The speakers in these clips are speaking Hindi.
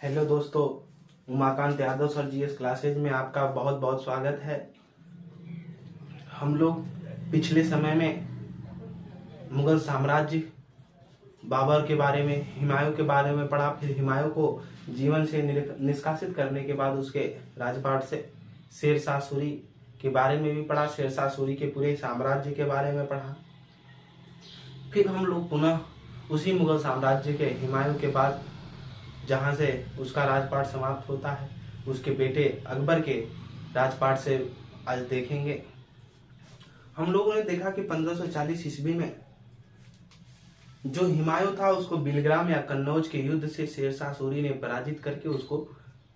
हेलो दोस्तों, Umakant Yadav sir GS classes में आपका बहुत बहुत स्वागत है। हम लोग पिछले समय में मुगल साम्राज्य, बाबर के बारे में, हुमायूं के बारे में पढ़ा। फिर हुमायूं को जीवन से निष्कासित करने के बाद उसके राजपाट से शेरशाह सूरी के बारे में भी पढ़ा। शेरशाह सूरी के पूरे साम्राज्य के बारे में पढ़ा। फिर हम लोग पुनः उसी मुगल साम्राज्य के हुमायूं के बाद, जहाँ से उसका राजपाट समाप्त होता है, उसके बेटे अकबर के राजपाट से आज देखेंगे। हम लोगों ने देखा कि 1540 ईस्वी में जो हुमायूं था उसको बिलग्राम या कन्नौज के युद्ध से शेरशाह सूरी ने पराजित करके उसको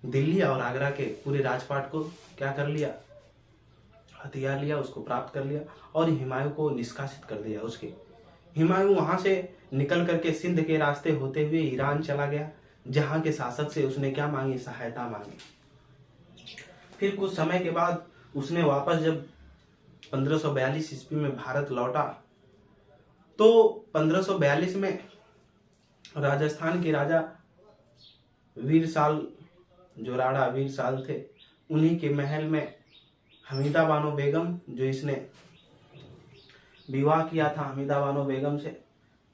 दिल्ली और आगरा के पूरे राजपाट को क्या कर लिया, हथियार लिया, उसको प्राप्त कर लिया और हुमायूं को निष्कासित कर दिया। उसके हुमायूं वहां से निकल करके सिंध के रास्ते होते हुए ईरान चला गया, जहां के शासक से उसने क्या मांगी, सहायता मांगी। फिर कुछ समय के बाद उसने वापस जब 1542 ईस्वी में भारत लौटा तो 1542 में राजस्थान के राजा वीरसाल, जो राणा वीरसाल थे, उन्हीं के महल में हमीदा बानो बेगम, जो इसने विवाह किया था हमीदा बानो बेगम से,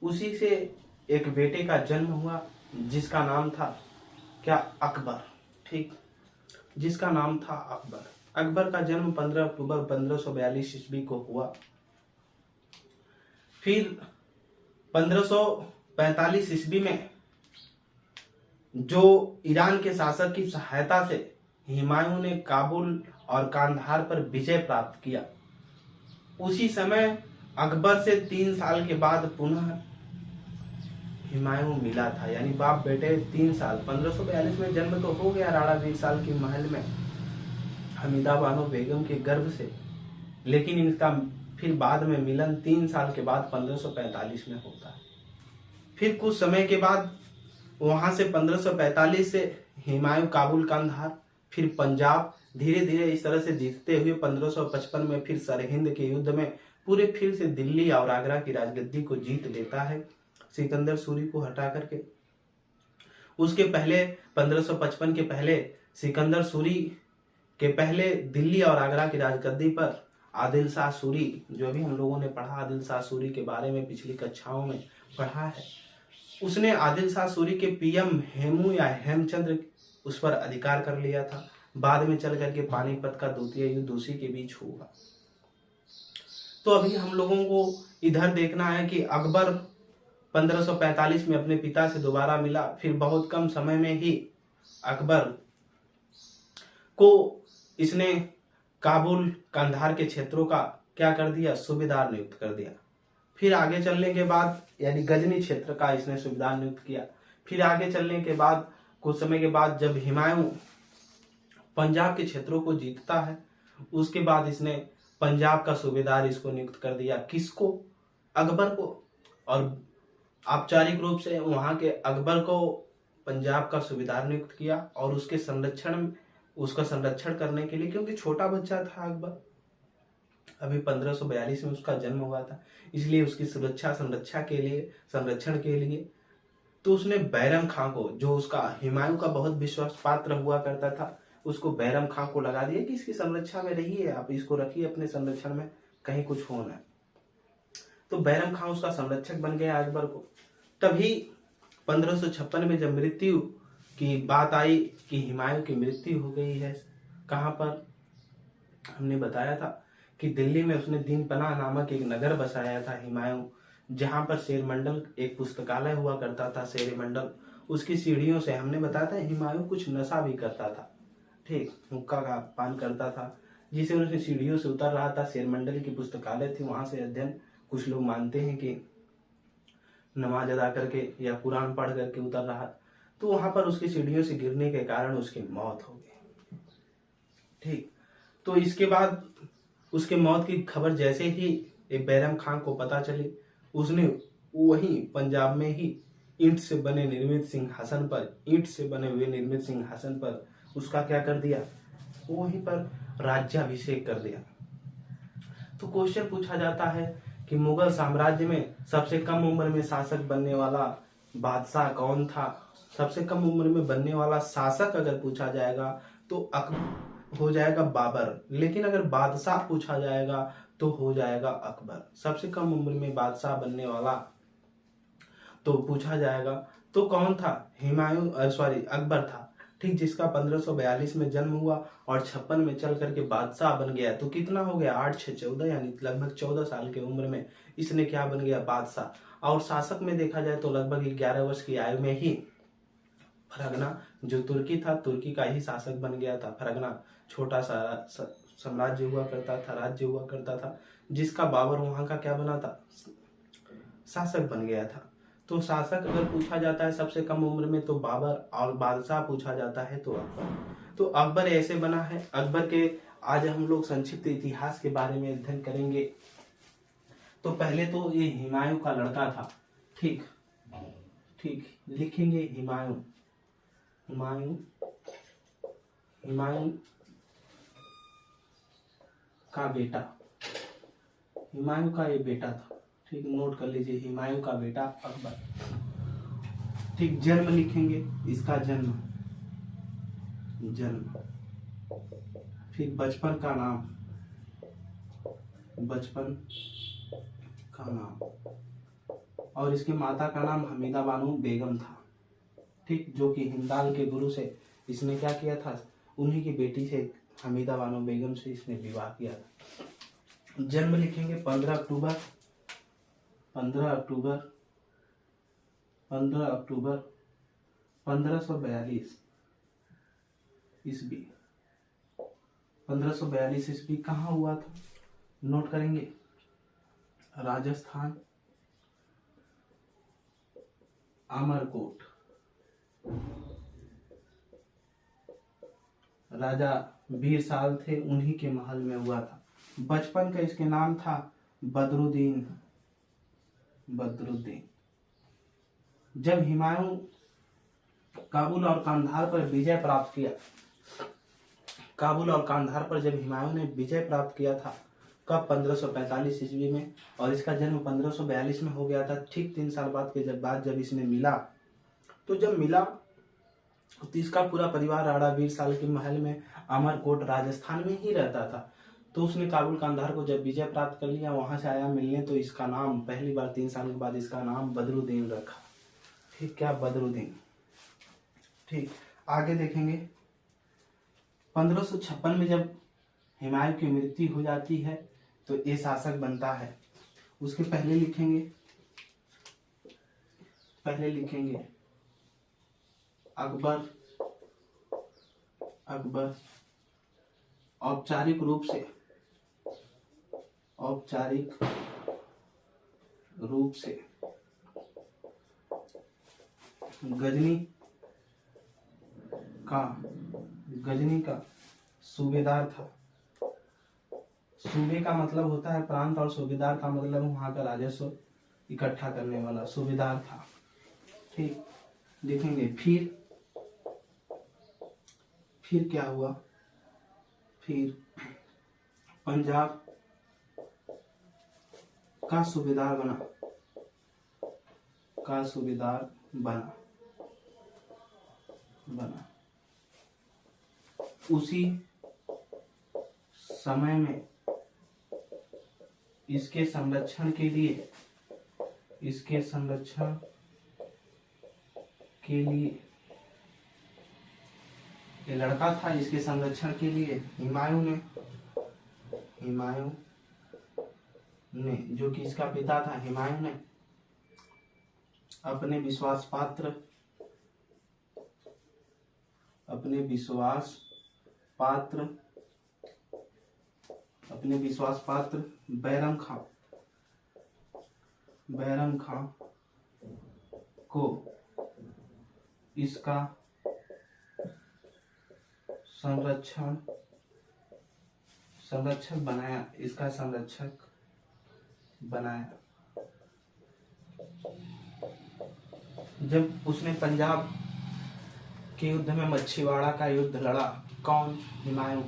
उसी से एक बेटे का जन्म हुआ जिसका नाम था क्या, अकबर। ठीक, जिसका नाम था अकबर। अकबर का जन्म 15 अक्टूबर 1542 ईस्वी को हुआ। फिर 1545 ईस्वी में जो ईरान के शासक की सहायता से हुमायूं ने काबुल और कांधार पर विजय प्राप्त किया, उसी समय अकबर से 3 साल के बाद पुनः हुमायूं मिला था। यानी बाप बेटे 3 साल, 1542 में जन्म तो हो गया राणा वीरसाल के महल में हमीदा बानो बेगम के गर्भ से, लेकिन इनका फिर बाद में मिलन 3 साल के बाद 1545 में होता है। फिर कुछ समय के बाद वहां से 1545 से हुमायूं काबुल, कांधार, फिर पंजाब, धीरे धीरे इस तरह से जीतते हुए 1555 में फिर सरहिंद के युद्ध में पूरे फिर से दिल्ली और आगरा की राजगद्दी को जीत लेता है, सिकंदर सूरी को हटा करके। उसके पहले 1555 के पहले सिकंदर सूरी के पहले दिल्ली और आगरा की राजगद्दी पर आदिल शाह सूरी, जो भी हम लोगों ने पढ़ा आदिल शाह सूरी के बारे में पिछली कक्षाओं में पढ़ा है, उसने आदिल शाह सूरी के पीएम हेमू या हेमचंद्र उस पर अधिकार कर लिया था। बाद में चल करके पानीपत का द्वितीय युद्ध उसी के बीच हुआ। तो अभी हम लोगों को इधर देखना है कि अकबर 1545 में अपने पिता से दोबारा मिला। फिर बहुत कम समय में ही अकबर को इसने काबुल, कंधार के क्षेत्रों का क्या कर दिया, सूबेदार नियुक्त कर दिया। फिर आगे चलने के बाद यानी गजनी क्षेत्र का इसने सूबेदार नियुक्त किया। फिर आगे चलने के बाद कुछ समय के बाद जब हुमायूं पंजाब के क्षेत्रों को जीतता है, उसके बाद इसने पंजाब का सूबेदार इसको नियुक्त कर दिया। किसको, अकबर को। और औपचारिक रूप से वहां के अकबर को पंजाब का सूबेदार नियुक्त किया और उसका संरक्षण करने के लिए, क्योंकि छोटा बच्चा था अकबर, अभी 1542 में उसका जन्म हुआ था, इसलिए उसकी संरक्षण के लिए तो उसने बैरम खां को, जो उसका हुमायूं का बहुत विश्वास पात्र हुआ करता था, उसको बैरम खां को लगा दिया कि इसकी संरक्षण में रहिए, आप इसको रखिए अपने संरक्षण में, कहीं कुछ हो ना। तो बैरम खां उसका संरक्षक बन गया अकबर को। तभी 1556 में जब मृत्यु की बात आई कि हुमायूं की मृत्यु हो गई है, कहाँ पर, हमने बताया था कि दिल्ली में उसने दीन पनाह नामक एक नगर बसाया था हुमायूं, जहां पर शेर मंडल एक पुस्तकालय हुआ करता था, शेर मंडल। उसकी सीढ़ियों से, हमने बताया था हुमायूं कुछ नशा भी करता था, ठीक, हुक्का का पान करता था, जिसे उसने सीढ़ियों से उतर रहा था। शेर मंडल की पुस्तकालय थी, वहां से अध्ययन, कुछ लोग मानते हैं कि नमाज अदा करके या कुरान पढ़ करके उतर रहा, तो वहां पर उसकी सीढ़ियों से गिरने के कारण उसकी मौत हो गई। ठीक, तो इसके बाद उसके मौत की खबर जैसे ही एक बैरम खां को पता चली, उसने वहीं पंजाब में ही ईंट से बने हुए निर्मित सिंहासन पर उसका क्या कर दिया, वहीं पर राज्याभिषेक कर दिया। तो क्वेश्चन पूछा जाता है कि मुगल साम्राज्य में सबसे कम उम्र में शासक बनने वाला बादशाह कौन था? सबसे कम उम्र में बनने वाला शासक अगर पूछा जाएगा तो अकबर हो जाएगा बाबर, लेकिन अगर बादशाह पूछा जाएगा तो हो जाएगा अकबर। सबसे कम उम्र में बादशाह बनने वाला तो पूछा जाएगा तो कौन था? अकबर था। ठीक, जिसका 1542 में जन्म हुआ और 56 में चल करके बादशाह बन गया। तो कितना हो गया? 8 6 14, यानी लगभग 14 साल की उम्र में इसने क्या बन गया? बादशाह। और शासक में देखा जाए तो लगभग 11 वर्ष की आयु में ही फरगना जो तुर्की था, तुर्की का ही शासक बन गया था। फरगना छोटा सा साम्राज्य हुआ करता था, राज्य हुआ करता था, जिसका बाबर वहां का क्या बना था? शासक बन गया था। तो शासक अगर पूछा जाता है सबसे कम उम्र में तो बाबर, और बादशाह पूछा जाता है तो अकबर। तो अकबर ऐसे बना है। अकबर के आज हम लोग संक्षिप्त इतिहास के बारे में अध्ययन करेंगे। तो पहले तो ये हुमायूं का लड़का था। ठीक ठीक, लिखेंगे हुमायूं। हुमायूं हुमायूं का बेटा, हुमायूं का ये बेटा था। ठीक, नोट कर लीजिए, हुमायूं का बेटा अकबर। ठीक, जन्म लिखेंगे, इसका जन्म। फिर बचपन का नाम, बचपन का नाम, और इसकी माता का नाम हमीदा बानो बेगम था। ठीक, जो कि हिंदाल के गुरु से इसने क्या किया था? उन्हीं की बेटी से, हमीदा बानो बेगम से इसने विवाह किया था। जन्म लिखेंगे 15 अक्टूबर 1542 ईस्वी। 1542 ईस्वी कहाँ हुआ था? नोट करेंगे, राजस्थान, अमरकोट। राजा वीरसाल थे, उन्हीं के महल में हुआ था। बचपन का इसके नाम था बदरुद्दीन। जब हुमायूं काबुल और कांधार पर विजय प्राप्त किया, जब हुमायूं ने विजय प्राप्त किया था, कब? 1545 ईस्वी में, और इसका जन्म 1542 में हो गया था। ठीक 3 साल बाद जब इसने मिला, तो जब मिला तो इसका पूरा परिवार राणा वीरसाल के महल में अमरकोट राजस्थान में ही रहता था। तो उसने काबुल कांधार को जब विजय प्राप्त कर लिया, वहां से आया मिलने, तो इसका नाम पहली बार 3 साल के बाद इसका नाम बदरुद्दीन रखा। ठीक, क्या? बदरुद्दीन। ठीक, आगे देखेंगे 1556 में जब हुमायूं की मृत्यु हो जाती है तो ये शासक बनता है। उसके पहले लिखेंगे अकबर औपचारिक रूप से गजनी का सूबेदार था। सूबे का मतलब होता है प्रांत, और सूबेदार का मतलब वहां का राजस्व इकट्ठा करने वाला, सूबेदार था। ठीक, देखेंगे फिर क्या हुआ? फिर पंजाब का सूबेदार बना। उसी समय में इसके संरक्षण के लिए ये लड़का था। इसके संरक्षण के लिए हुमायूं ने, जो कि इसका पिता था, हुमायूं ने अपने विश्वास पात्र बैरम खां को इसका संरक्षक बनाया। जब उसने पंजाब के युद्ध में मच्छीवाड़ा का युद्ध लड़ा, कौन? हुमायूं।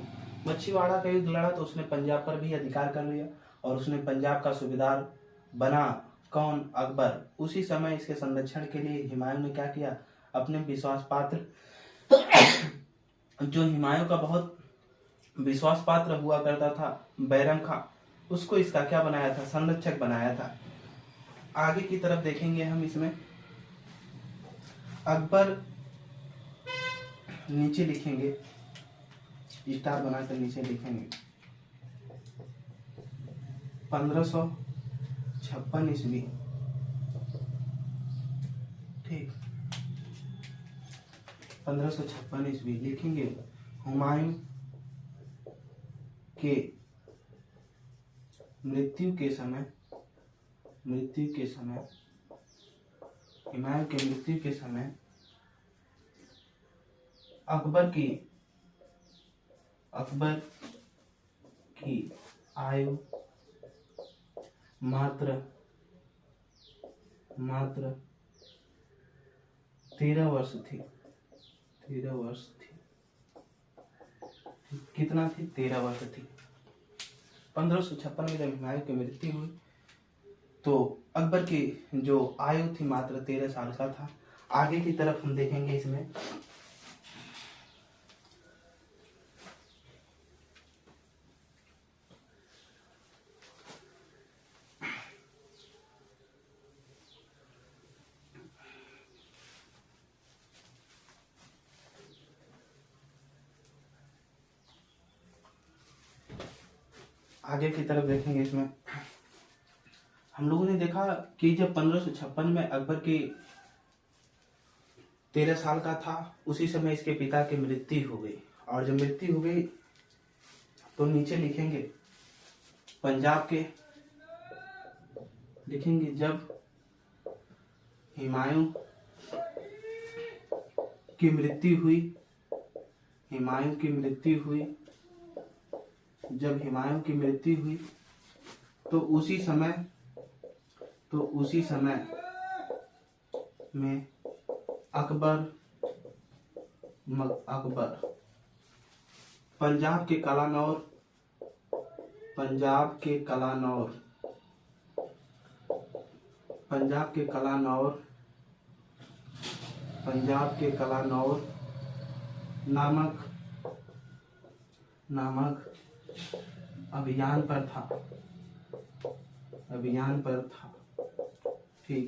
मच्छीवाड़ा का युद्ध लड़ा तो उसने पंजाब पर भी अधिकार कर लिया, और उसने पंजाब का सूबेदार बना। कौन? अकबर। उसी समय इसके संरक्षण के लिए हुमायूं ने क्या किया? अपने विश्वास पात्र जो हुमायूं का बहुत विश्वास पात्र हुआ करता था, बैरम खां, उसको इसका क्या बनाया था? संरक्षक बनाया था। आगे की तरफ देखेंगे हम इसमें अकबर, नीचे लिखेंगे, स्टार बनाकर नीचे लिखेंगे 1556 ईस्वी। ठीक, 1556 ईस्वी लिखेंगे। हुमायूं के मृत्यु के समय हुमायूं के मृत्यु के समय अकबर की आयु मात्र 13 वर्ष थी। 13 वर्ष थी। कितना थी? 13 वर्ष थी। 1556 में जब हुमायूं की मृत्यु हुई तो अकबर की जो आयु थी मात्र 13 साल का था। आगे की तरफ हम देखेंगे इसमें इसमें हम लोगों ने देखा कि जब 1556 में अकबर की 13 साल का था, उसी समय इसके पिता की मृत्यु हो गई। और जब मृत्यु हो गई तो नीचे लिखेंगे पंजाब के, लिखेंगे जब हुमायूं की मृत्यु हुई, जब हुमायूं की मृत्यु हुई तो उसी समय में अकबर पंजाब के कलानौर नामक अभियान पर था। ठीक,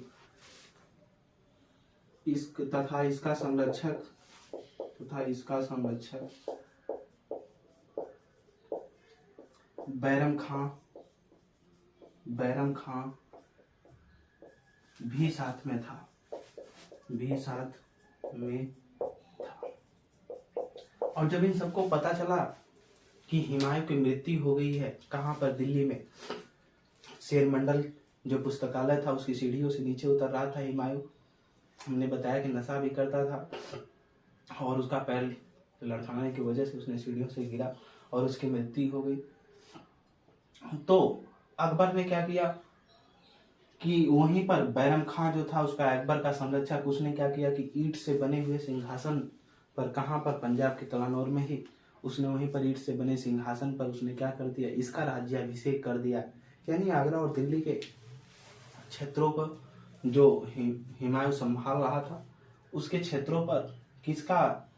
तथा इसका संरक्षक बैरम खां भी साथ में था। और जब इन सबको पता चला कि हुमायूं की मृत्यु हो गई है, कहाँ पर? दिल्ली में। शेर मंडल जो पुस्तकालय था उसकी सीढ़ियों से नीचे उतर रहा था हुमायूं। हमने बताया कि नशा भी करता था और उसका पैर लड़खड़ाने की वजह से उसने सीढ़ियों से गिरा और उसकी मृत्यु हो गई। तो अकबर ने क्या किया कि वहीं पर बैरम खां जो था उसका अकबर का संरक्षक, उसने क्या किया कि ईंट से बने हुए सिंहासन पर, कहाँ पर? पंजाब के कलानौर में ही, उसने वहीं पर ईंट से बने सिंहासन पर उसने क्या कर दिया? इसका राज्याभिषेक कर दिया। यानी आगरा और दिल्ली के क्षेत्रों पर जो हुमायूं संभाल रहा था, उसके क्षेत्रों पर किसका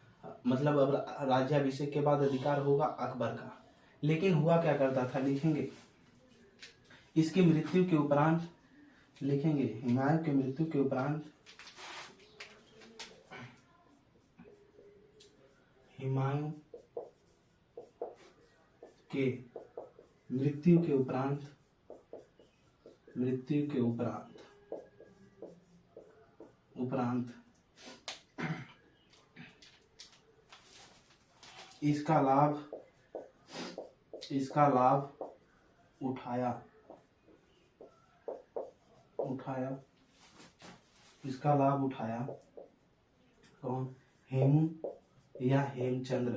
मतलब अब राज्याभिषेक के बाद अधिकार होगा? अकबर का। लेकिन हुआ क्या करता था? लिखेंगे इसकी मृत्यु के उपरांत, लिखेंगे हुमायूं की मृत्यु के उपरांत इसका लाभ उठाया कौन? हेमू या हेमचंद्र।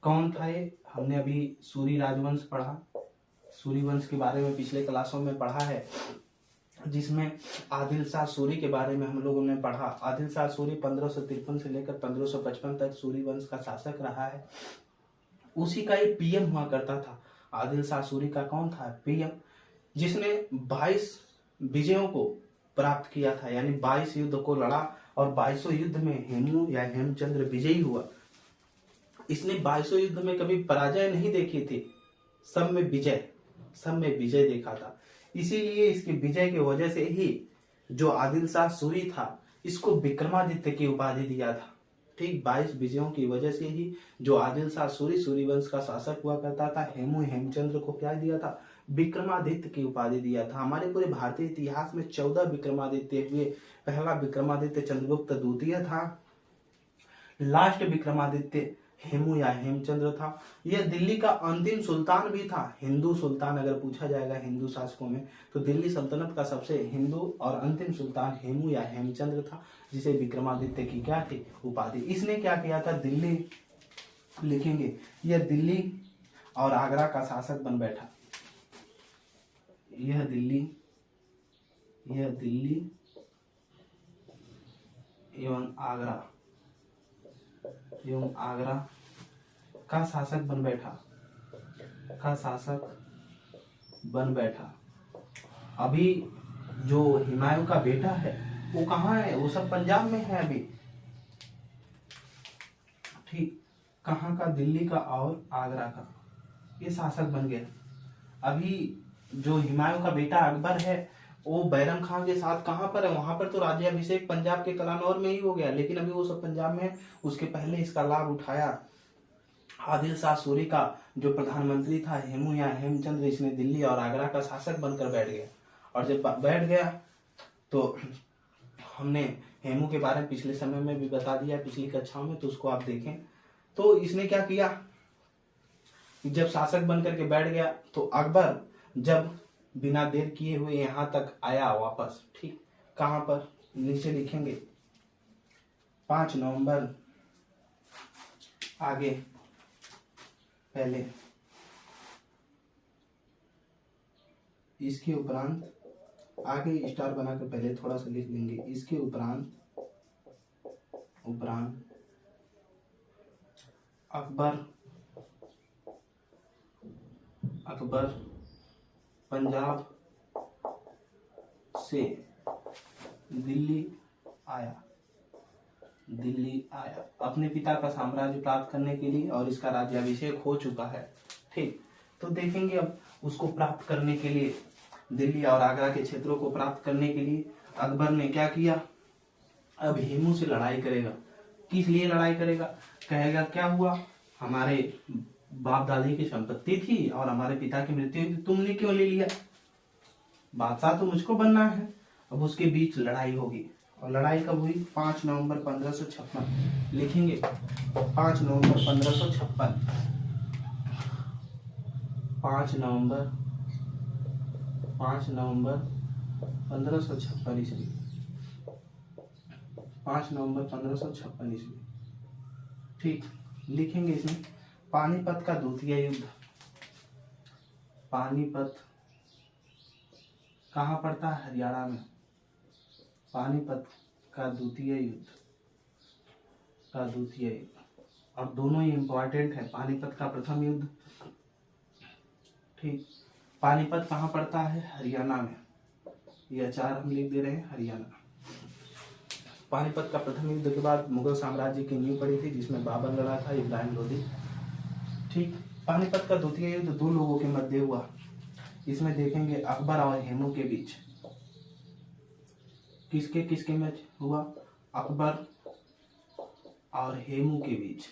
कौन था ये? हमने अभी सूरी राजवंश पढ़ा, सूरी वंश के बारे में पिछले क्लासों में पढ़ा है, जिसमें आदिल शाह सूरी के बारे में हम लोगों ने पढ़ा। आदिल शाह सूरी 1553 से लेकर 1555 तक सूरी वंश का शासक रहा है। उसी का एक पीएम हुआ करता था। आदिल शाह सूरी का कौन था? पीएम, जिसने 22 विजयों को प्राप्त किया था, यानी 22 युद्ध को लड़ा और 22 युद्ध में हेमू या हेमचंद्र विजयी हुआ। इसने 22 युद्ध में कभी पराजय नहीं देखी थी, सब में विजय देखा था। इसीलिए इसकी विजय की वजह से ही जो आदिल शाह सूरी था, इसको विक्रमादित्य की उपाधि दिया था। ठीक 22 विजयों की वजह से ही जो आदिल शाह सूरी वंश का शासक हुआ करता था, हेमचंद्र को क्या दिया था, विक्रमादित्य की उपाधि दिया था। हमारे पूरे भारतीय इतिहास में 14 विक्रमादित्य हुए। पहला विक्रमादित्य चंद्रगुप्त द्वितीय था, लास्ट विक्रमादित्य हेमू या हेमचंद्र था। यह दिल्ली का अंतिम सुल्तान भी था, हिंदू सुल्तान अगर पूछा जाएगा हिंदू शासकों में, तो दिल्ली सल्तनत का सबसे हिंदू और अंतिम सुल्तान हेमू या हेमचंद्र था, जिसे विक्रमादित्य की क्या थी, उपाधि। इसने क्या किया था, दिल्ली लिखेंगे, यह दिल्ली और आगरा का शासक बन बैठा। यह दिल्ली एवं आगरा का शासक बन बैठा। अभी जो हुमायूं का बेटा है वो कहाँ है, वो सब पंजाब में है अभी। ठीक, कहाँ का, दिल्ली का और आगरा का, ये शासक बन गया। अभी जो हुमायूं का बेटा अकबर है वो बैरम खान के साथ कहाँ पर है, वहां पर तो राज्याभिषेक पंजाब के कलानौर में ही हो गया, लेकिन अभी वो सब पंजाब में है। उसके पहले इसका लाभ उठाया आदिल शाह सूरी का जो प्रधानमंत्री था हेमू या हेमचंद्र, इसने दिल्ली और आगरा का शासक बनकर बैठ गया। और जब बैठ गया तो हमने हेमू के बारे में पिछले समय में भी बता दिया, पिछली कक्षाओं में, तो उसको आप देखें। तो इसने क्या किया, जब शासक बनकर के बैठ गया तो अकबर जब बिना देर किए हुए यहाँ तक आया वापस, ठीक, कहाँ पर, नीचे लिखेंगे 5 नवंबर, आगे पहले इसके उपरांत, आगे स्टार बनाकर पहले थोड़ा सा लिख देंगे, इसके उपरांत अकबर पंजाब से दिल्ली आया अपने पिता का साम्राज्य प्राप्त करने के लिए, और इसका राज्याभिषेक हो चुका है। ठीक, तो देखेंगे अब उसको प्राप्त करने के लिए, दिल्ली और आगरा के क्षेत्रों को प्राप्त करने के लिए अकबर ने क्या किया, अब हेमू से लड़ाई करेगा। किस लिए लड़ाई करेगा, कहेगा क्या हुआ, हमारे बाप दादी की संपत्ति थी और हमारे पिता की मृत्यु हुई, तुमने क्यों ले लिया, बादशाह तो मुझको बनना है। अब उसके बीच लड़ाई होगी, और लड़ाई कब हुई, 5 नवंबर 1556, लिखेंगे 5 नवंबर 1556, 5 नवंबर 1556 ईस्वी, 5 नवंबर 1556 ईस्वी। ठीक, लिखेंगे इसमें पानीपत का द्वितीय युद्ध। पानीपत कहाँ पड़ता है, हरियाणा में। पानीपत का द्वितीय युद्ध, और दोनों ही इंपॉर्टेंट है। पानीपत का प्रथम युद्ध, ठीक, पानीपत कहाँ पड़ता है, हरियाणा में। ये 4 हम लिख दे रहे हैं, हरियाणा। पानीपत का प्रथम युद्ध के बाद मुगल साम्राज्य की नींव पड़ी थी, जिसमें बाबर लड़ा था, इब्राहिम लोदी। ठीक, पानीपत का द्वितीय युद्ध 2 लोगों के मध्य हुआ। इसमें देखेंगे अकबर और हेमू के बीच। किसके में हुआ, अकबर और हेमू के बीच,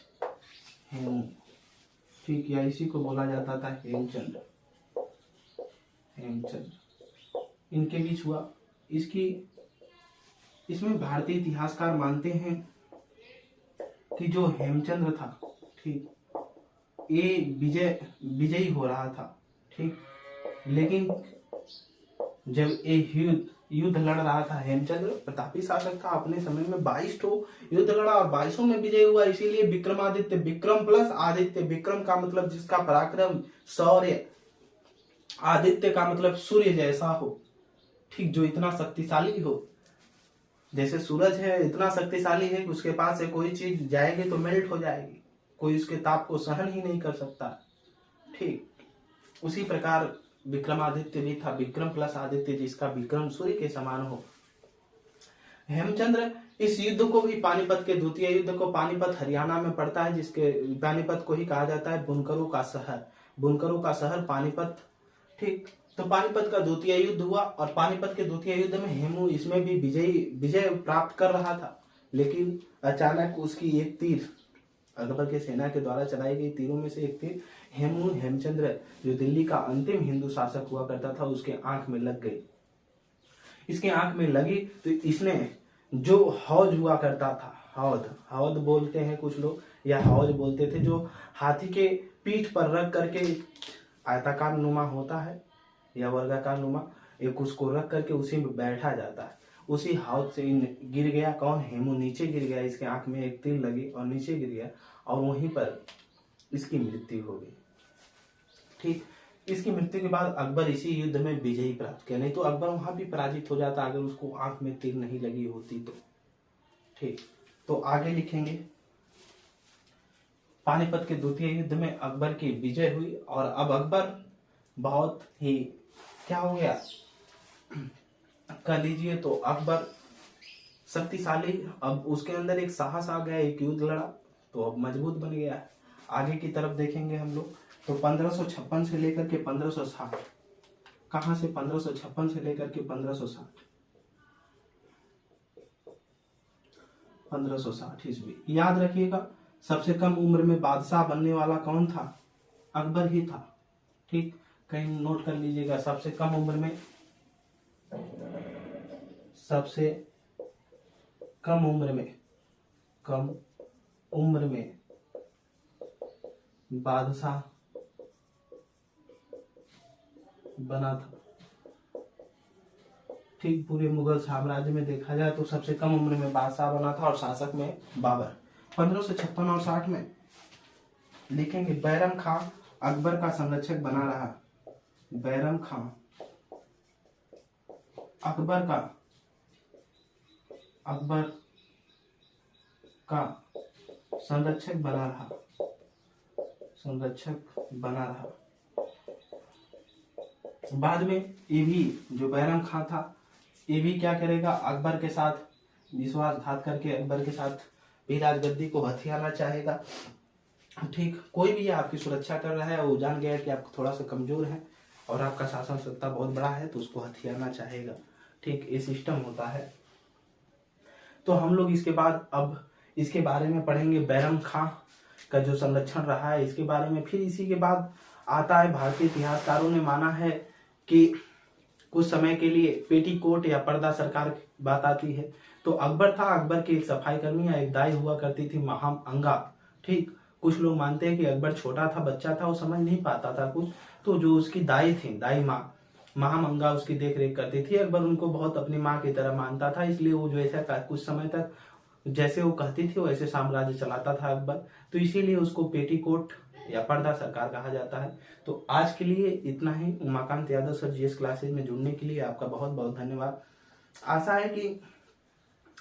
हेमू, ठीक, या इसी को बोला जाता था हेमचंद्र, इनके बीच हुआ। इसमें भारतीय इतिहासकार मानते हैं कि जो हेमचंद्र था, ठीक, ये विजयी हो रहा था, ठीक, लेकिन जब ये युद्ध लड़ रहा था, हेमचंद्र प्रतापी शासक था, अपने समय में 22 युद्ध लड़ा और 22 में विजय हुआ। इसीलिए विक्रमादित्य, विक्रम प्लस आदित्य, विक्रम का मतलब जिसका पराक्रम, शौर्य, आदित्य का मतलब सूर्य जैसा हो, ठीक, जो इतना शक्तिशाली हो, जैसे सूरज है, इतना शक्तिशाली है कि उसके पास से कोई चीज जाएगी तो मेल्ट हो जाएगी, कोई उसके ताप को सहन ही नहीं कर सकता। ठीक, उसी प्रकार विक्रमादित्य भी था, विक्रम प्लस आदित्य, जिसका विक्रम सूर्य के समान हो। हेमचंद्र इस युद्ध को भी, पानीपत के द्वितीय युद्ध को, पानीपत हरियाणा में पड़ता है, जिसके पानीपत को ही कहा जाता है बुनकरों का शहर, बुनकरों का शहर पानीपत। ठीक, तो पानीपत का द्वितीय युद्ध हुआ और पानीपत के द्वितीय युद्ध में हेमू इसमें भी विजय प्राप्त कर रहा था, लेकिन अचानक उसकी एक तीर, अकबर के सेना के द्वारा चलाई गई तीरों में से एक तीर हेमचंद्र, जो दिल्ली का अंतिम हिंदू शासक हुआ करता था, उसके आंख में लग गई। इसके आंख में लगी तो इसने जो हौज हुआ करता था, हौद बोलते हैं कुछ लोग, या हौज बोलते थे, जो हाथी के पीठ पर रख करके आयताकार नुमा होता है या वर्गाकार नुमा, एक उसको रख करके उसी में बैठा जाता है, उसी हौद से गिर गया। कौन? हेमू नीचे गिर गया, इसके आंख में एक तीर लगी और नीचे गिर गया और वहीं पर इसकी मृत्यु हो गई। ठीक, इसकी मृत्यु के बाद अकबर इसी युद्ध में विजयी प्राप्त किया, नहीं तो अकबर वहां भी पराजित हो जाता अगर उसको आंख में तीर नहीं लगी होती तो। ठीक, तो आगे लिखेंगे, पानीपत के द्वितीय युद्ध में अकबर की विजय हुई और अब अकबर बहुत ही क्या हो गया कह लीजिए तो अकबर शक्तिशाली, अब उसके अंदर एक साहस आ गया, एक युद्ध लड़ा तो अब मजबूत बन गया है। आगे की तरफ देखेंगे हम लोग तो 1556 से लेकर के 1560, कहां से 1556 से लेकर के 1560, 1560 ईस्वी। याद रखिएगा, सबसे कम उम्र में बादशाह बनने वाला कौन था? अकबर ही था। ठीक, कहीं नोट कर लीजिएगा, सबसे कम उम्र में, सबसे कम उम्र में बादशाह बना था। ठीक, पूरे मुगल साम्राज्य में देखा जाए तो सबसे कम उम्र में बादशाह बना था और शासक में बाबर। 1556 और 60 में लिखेंगे बैरम खां अकबर का संरक्षक बना रहा। बैरम खां अकबर का संरक्षक बना रहा। बाद में ये भी जो बैरम खां था, ये भी क्या करेगा, अकबर के साथ विश्वासघात करके अकबर के साथ भी राजगद्दी को हथियाना चाहेगा। ठीक, कोई भी आपकी सुरक्षा कर रहा है, वो जान गया कि आप थोड़ा सा कमजोर हैं और आपका शासन सत्ता बहुत बड़ा है तो उसको हथियाना चाहेगा। ठीक, ये सिस्टम होता है। तो हम लोग इसके बाद अब इसके बारे में पढ़ेंगे, बैरम खां का जो संरक्षण रहा है इसके बारे में। फिर इसी के बाद आता है, भारतीय इतिहासकारों ने माना है कि कुछ समय के लिए पेटीकोट या पर्दा सरकार की बात आती है। तो अकबर था, अकबर की एक सफाई कर्मी या एक दाई हुआ करती थी महाम अंगा। ठीक, कुछ लोग मानते हैं कि अकबर छोटा था, बच्चा था, वो समझ नहीं पाता था कुछ, तो जो उसकी दाई थी, दाई माँ महामंगा उसकी देख रेख करती थी। अकबर उनको बहुत अपनी माँ की तरह मानता था, इसलिए वो जो ऐसा कुछ समय तक जैसे वो कहती थी वैसे साम्राज्य चलाता था अकबर, तो इसीलिए उसको पेटीकोट या पर्दा सरकार कहा जाता है। तो आज के लिए इतना ही। Umakant Yadav sir GS classes में जुड़ने के लिए आपका बहुत बहुत धन्यवाद। आशा है कि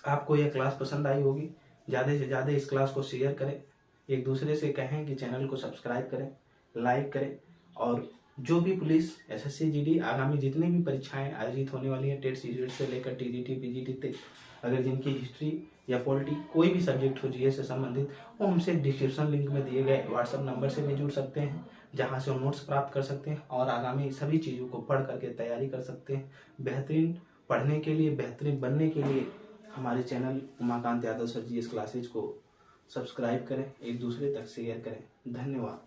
आपको यह क्लास पसंद आई होगी। ज़्यादा से ज़्यादा इस क्लास को शेयर करें, एक दूसरे से कहें कि चैनल को सब्सक्राइब करें, लाइक करें, और जो भी पुलिस, एसएससी, जीडी आगामी जितनी भी परीक्षाएं आयोजित होने वाली हैं, टेट सीजीएल से लेकर टीजीटी पीजीटी तक, अगर जिनकी हिस्ट्री या पॉलिटी कोई भी सब्जेक्ट हो जीएस से संबंधित, वो हमसे डिस्क्रिप्शन लिंक में दिए गए व्हाट्सएप नंबर से भी जुड़ सकते हैं, जहां से वो नोट्स प्राप्त कर सकते हैं और आगामी सभी चीज़ों को पढ़ करके तैयारी कर सकते हैं। बेहतरीन पढ़ने के लिए, बेहतरीन बनने के लिए हमारे channel Umakant Yadav sir GS classes को सब्सक्राइब करें, एक दूसरे तक शेयर करें। धन्यवाद।